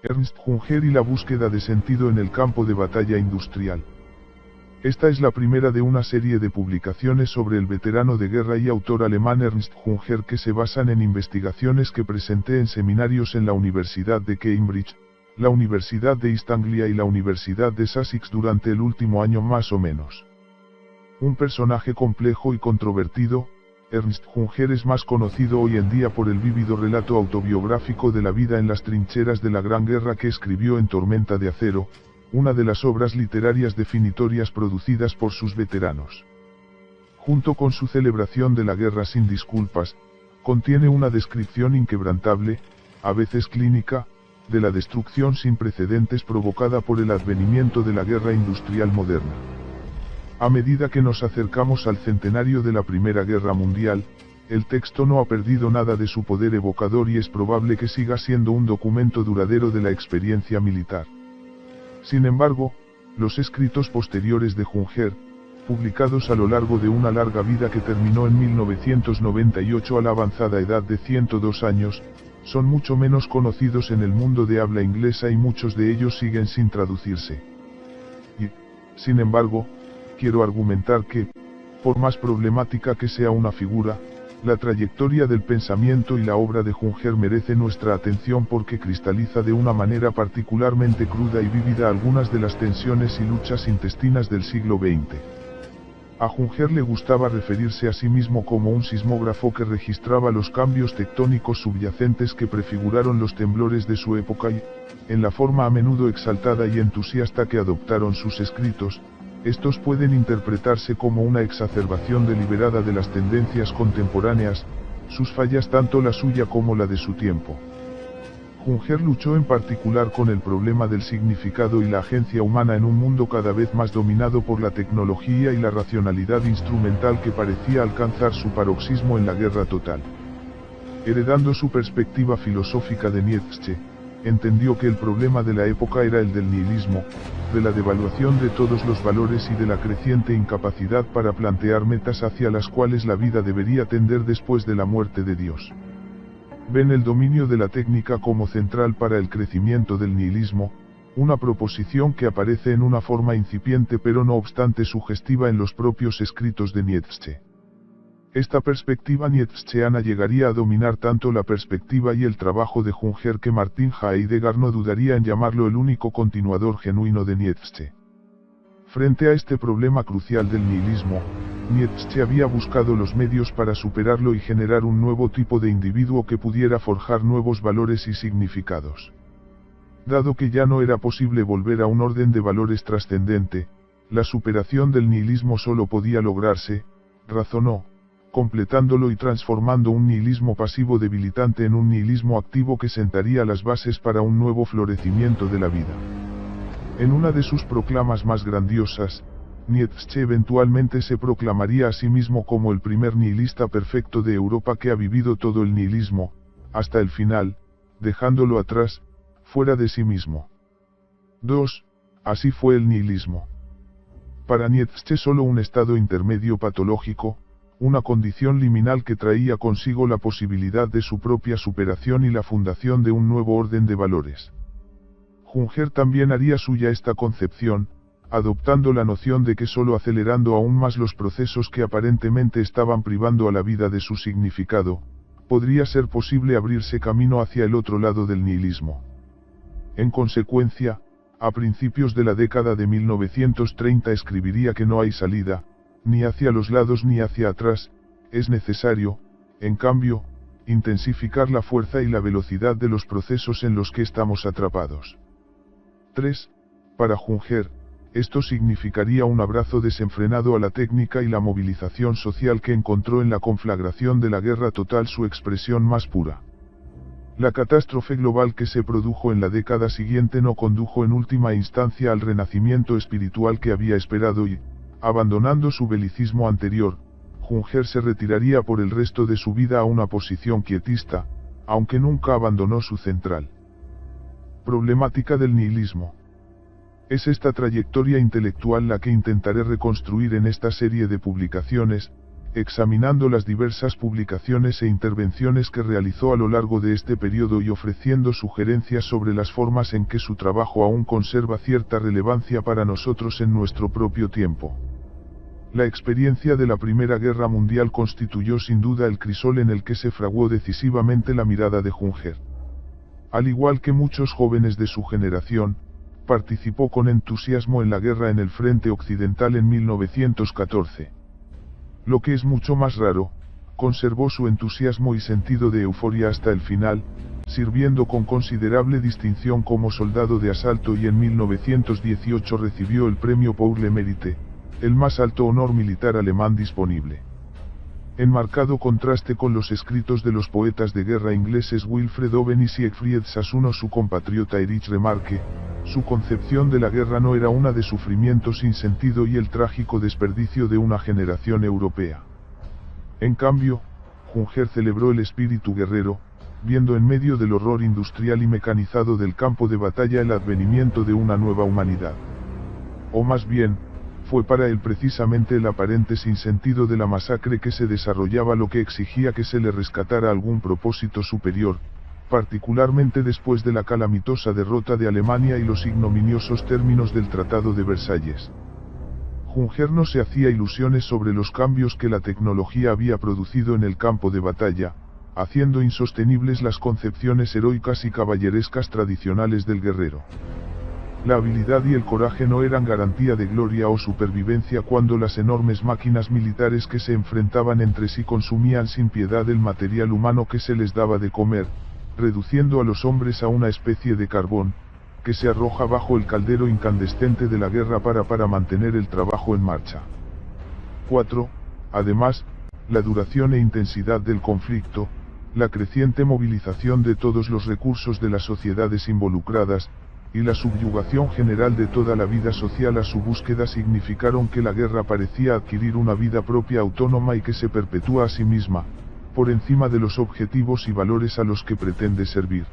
Ernst Junger y la búsqueda de sentido en el campo de batalla industrial. Esta es la primera de una serie de publicaciones sobre el veterano de guerra y autor alemán Ernst Junger que se basan en investigaciones que presenté en seminarios en la Universidad de Cambridge, la Universidad de East Anglia y la Universidad de Sussex durante el último año más o menos. Un personaje complejo y controvertido, Ernst Junger es más conocido hoy en día por el vívido relato autobiográfico de la vida en las trincheras de la Gran Guerra que escribió en Tormenta de Acero, una de las obras literarias definitorias producidas por sus veteranos. Junto con su celebración de la guerra sin disculpas, contiene una descripción inquebrantable, a veces clínica, de la destrucción sin precedentes provocada por el advenimiento de la guerra industrial moderna. A medida que nos acercamos al centenario de la Primera Guerra Mundial, el texto no ha perdido nada de su poder evocador y es probable que siga siendo un documento duradero de la experiencia militar. Sin embargo, los escritos posteriores de Junger, publicados a lo largo de una larga vida que terminó en 1998 a la avanzada edad de 102 años, son mucho menos conocidos en el mundo de habla inglesa y muchos de ellos siguen sin traducirse. Y, sin embargo, quiero argumentar que, por más problemática que sea una figura, la trayectoria del pensamiento y la obra de Junger merece nuestra atención porque cristaliza de una manera particularmente cruda y vívida algunas de las tensiones y luchas intestinas del siglo XX. A Junger le gustaba referirse a sí mismo como un sismógrafo que registraba los cambios tectónicos subyacentes que prefiguraron los temblores de su época y, en la forma a menudo exaltada y entusiasta que adoptaron sus escritos, estos pueden interpretarse como una exacerbación deliberada de las tendencias contemporáneas, sus fallas tanto la suya como la de su tiempo. Junger luchó en particular con el problema del significado y la agencia humana en un mundo cada vez más dominado por la tecnología y la racionalidad instrumental que parecía alcanzar su paroxismo en la guerra total. Heredando su perspectiva filosófica de Nietzsche, entendió que el problema de la época era el del nihilismo, de la devaluación de todos los valores y de la creciente incapacidad para plantear metas hacia las cuales la vida debería tender después de la muerte de Dios. Ven el dominio de la técnica como central para el crecimiento del nihilismo, una proposición que aparece en una forma incipiente pero no obstante sugestiva en los propios escritos de Nietzsche. Esta perspectiva nietzscheana llegaría a dominar tanto la perspectiva y el trabajo de Junger que Martin Heidegger no dudaría en llamarlo el único continuador genuino de Nietzsche. Frente a este problema crucial del nihilismo, Nietzsche había buscado los medios para superarlo y generar un nuevo tipo de individuo que pudiera forjar nuevos valores y significados. Dado que ya no era posible volver a un orden de valores trascendente, la superación del nihilismo solo podía lograrse, razonó, completándolo y transformando un nihilismo pasivo debilitante en un nihilismo activo que sentaría las bases para un nuevo florecimiento de la vida. En una de sus proclamas más grandiosas, Nietzsche eventualmente se proclamaría a sí mismo como el primer nihilista perfecto de Europa que ha vivido todo el nihilismo, hasta el final, dejándolo atrás, fuera de sí mismo. 2. Así fue el nihilismo. Para Nietzsche solo un estado intermedio patológico, una condición liminal que traía consigo la posibilidad de su propia superación y la fundación de un nuevo orden de valores. Junger también haría suya esta concepción, adoptando la noción de que solo acelerando aún más los procesos que aparentemente estaban privando a la vida de su significado, podría ser posible abrirse camino hacia el otro lado del nihilismo. En consecuencia, a principios de la década de 1930 escribiría que no hay salida, ni hacia los lados ni hacia atrás, es necesario, en cambio, intensificar la fuerza y la velocidad de los procesos en los que estamos atrapados. 3. Para Junger, esto significaría un abrazo desenfrenado a la técnica y la movilización social que encontró en la conflagración de la guerra total su expresión más pura. La catástrofe global que se produjo en la década siguiente no condujo en última instancia al renacimiento espiritual que había esperado y, abandonando su belicismo anterior, Junger se retiraría por el resto de su vida a una posición quietista, aunque nunca abandonó su central problemática del nihilismo. Es esta trayectoria intelectual la que intentaré reconstruir en esta serie de publicaciones, examinando las diversas publicaciones e intervenciones que realizó a lo largo de este periodo y ofreciendo sugerencias sobre las formas en que su trabajo aún conserva cierta relevancia para nosotros en nuestro propio tiempo. La experiencia de la Primera Guerra Mundial constituyó sin duda el crisol en el que se fraguó decisivamente la mirada de Junger. Al igual que muchos jóvenes de su generación, participó con entusiasmo en la guerra en el frente occidental en 1914. Lo que es mucho más raro, conservó su entusiasmo y sentido de euforia hasta el final, sirviendo con considerable distinción como soldado de asalto y en 1918 recibió el premio Pour le Mérite, el más alto honor militar alemán disponible. En marcado contraste con los escritos de los poetas de guerra ingleses Wilfred Owen y Siegfried Sassoon, su compatriota Erich Remarque, su concepción de la guerra no era una de sufrimiento sin sentido y el trágico desperdicio de una generación europea. En cambio, Junger celebró el espíritu guerrero, viendo en medio del horror industrial y mecanizado del campo de batalla el advenimiento de una nueva humanidad. O más bien, fue para él precisamente el aparente sinsentido de la masacre que se desarrollaba lo que exigía que se le rescatara algún propósito superior, particularmente después de la calamitosa derrota de Alemania y los ignominiosos términos del Tratado de Versalles. Junger no se hacía ilusiones sobre los cambios que la tecnología había producido en el campo de batalla, haciendo insostenibles las concepciones heroicas y caballerescas tradicionales del guerrero. La habilidad y el coraje no eran garantía de gloria o supervivencia cuando las enormes máquinas militares que se enfrentaban entre sí consumían sin piedad el material humano que se les daba de comer, reduciendo a los hombres a una especie de carbón, que se arroja bajo el caldero incandescente de la guerra para mantener el trabajo en marcha. 4. Además, la duración e intensidad del conflicto, la creciente movilización de todos los recursos de las sociedades involucradas, y la subyugación general de toda la vida social a su búsqueda significaron que la guerra parecía adquirir una vida propia autónoma y que se perpetúa a sí misma, por encima de los objetivos y valores a los que pretende servir.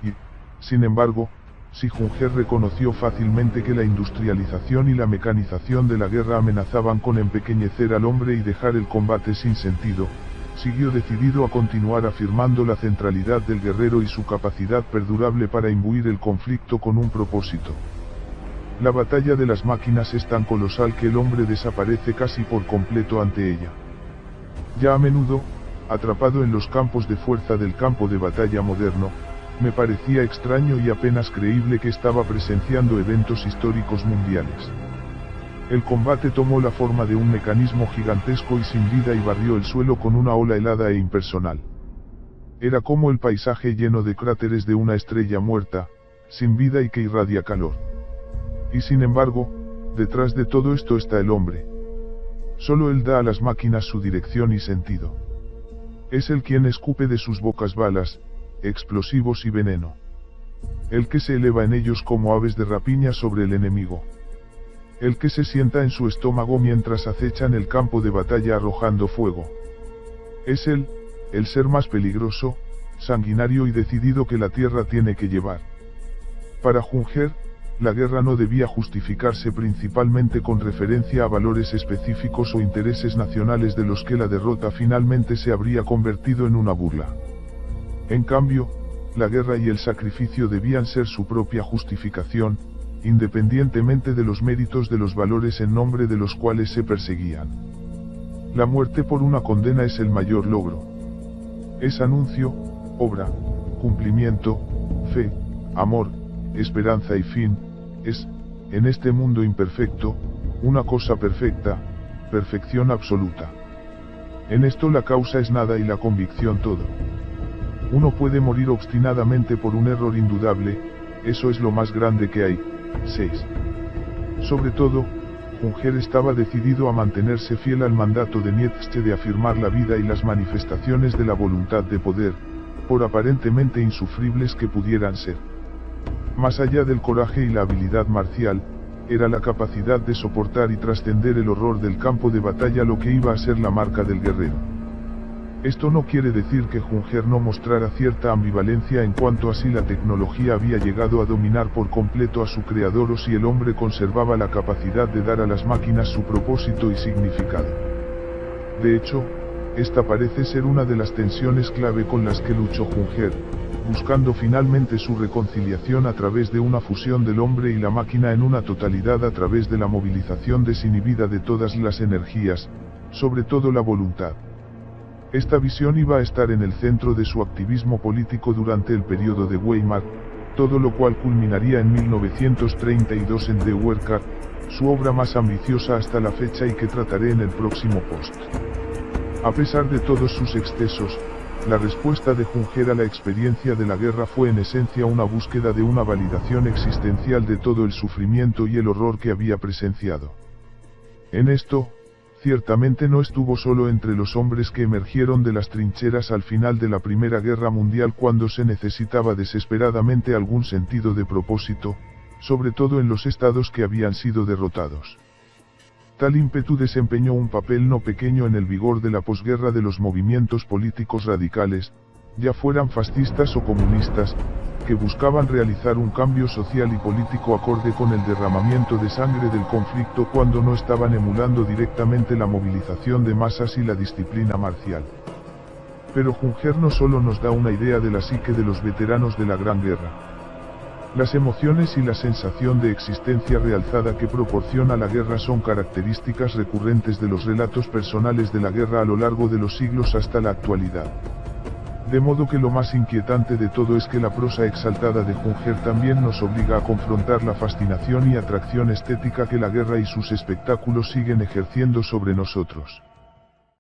Y, sin embargo, si Junger reconoció fácilmente que la industrialización y la mecanización de la guerra amenazaban con empequeñecer al hombre y dejar el combate sin sentido, siguió decidido a continuar afirmando la centralidad del guerrero y su capacidad perdurable para imbuir el conflicto con un propósito. La batalla de las máquinas es tan colosal que el hombre desaparece casi por completo ante ella. Ya a menudo, atrapado en los campos de fuerza del campo de batalla moderno, me parecía extraño y apenas creíble que estaba presenciando eventos históricos mundiales. El combate tomó la forma de un mecanismo gigantesco y sin vida y barrió el suelo con una ola helada e impersonal. Era como el paisaje lleno de cráteres de una estrella muerta, sin vida y que irradia calor. Y sin embargo, detrás de todo esto está el hombre. Solo él da a las máquinas su dirección y sentido. Es él quien escupe de sus bocas balas, explosivos y veneno. El que se eleva en ellos como aves de rapiña sobre el enemigo. El que se sienta en su estómago mientras acechan el campo de batalla arrojando fuego. Es él, el ser más peligroso, sanguinario y decidido que la tierra tiene que llevar. Para Junger, la guerra no debía justificarse principalmente con referencia a valores específicos o intereses nacionales de los que la derrota finalmente se habría convertido en una burla. En cambio, la guerra y el sacrificio debían ser su propia justificación, independientemente de los méritos de los valores en nombre de los cuales se perseguían. La muerte por una condena es el mayor logro. Es anuncio, obra, cumplimiento, fe, amor, esperanza y fin, es, en este mundo imperfecto, una cosa perfecta, perfección absoluta. En esto la causa es nada y la convicción todo. Uno puede morir obstinadamente por un error indudable, eso es lo más grande que hay. 6. Sobre todo, Junger estaba decidido a mantenerse fiel al mandato de Nietzsche de afirmar la vida y las manifestaciones de la voluntad de poder, por aparentemente insufribles que pudieran ser. Más allá del coraje y la habilidad marcial, era la capacidad de soportar y trascender el horror del campo de batalla lo que iba a ser la marca del guerrero. Esto no quiere decir que Junger no mostrara cierta ambivalencia en cuanto a si la tecnología había llegado a dominar por completo a su creador o si el hombre conservaba la capacidad de dar a las máquinas su propósito y significado. De hecho, esta parece ser una de las tensiones clave con las que luchó Junger, buscando finalmente su reconciliación a través de una fusión del hombre y la máquina en una totalidad a través de la movilización desinhibida de todas las energías, sobre todo la voluntad. Esta visión iba a estar en el centro de su activismo político durante el periodo de Weimar, todo lo cual culminaría en 1932 en The Worker, su obra más ambiciosa hasta la fecha y que trataré en el próximo post. A pesar de todos sus excesos, la respuesta de Junger a la experiencia de la guerra fue en esencia una búsqueda de una validación existencial de todo el sufrimiento y el horror que había presenciado. En esto, ciertamente no estuvo solo entre los hombres que emergieron de las trincheras al final de la Primera Guerra Mundial cuando se necesitaba desesperadamente algún sentido de propósito, sobre todo en los estados que habían sido derrotados. Tal ímpetu desempeñó un papel no pequeño en el vigor de la posguerra de los movimientos políticos radicales, ya fueran fascistas o comunistas, que buscaban realizar un cambio social y político acorde con el derramamiento de sangre del conflicto cuando no estaban emulando directamente la movilización de masas y la disciplina marcial. Pero Junger no solo nos da una idea de la psique de los veteranos de la Gran Guerra. Las emociones y la sensación de existencia realzada que proporciona la guerra son características recurrentes de los relatos personales de la guerra a lo largo de los siglos hasta la actualidad. De modo que lo más inquietante de todo es que la prosa exaltada de Junger también nos obliga a confrontar la fascinación y atracción estética que la guerra y sus espectáculos siguen ejerciendo sobre nosotros.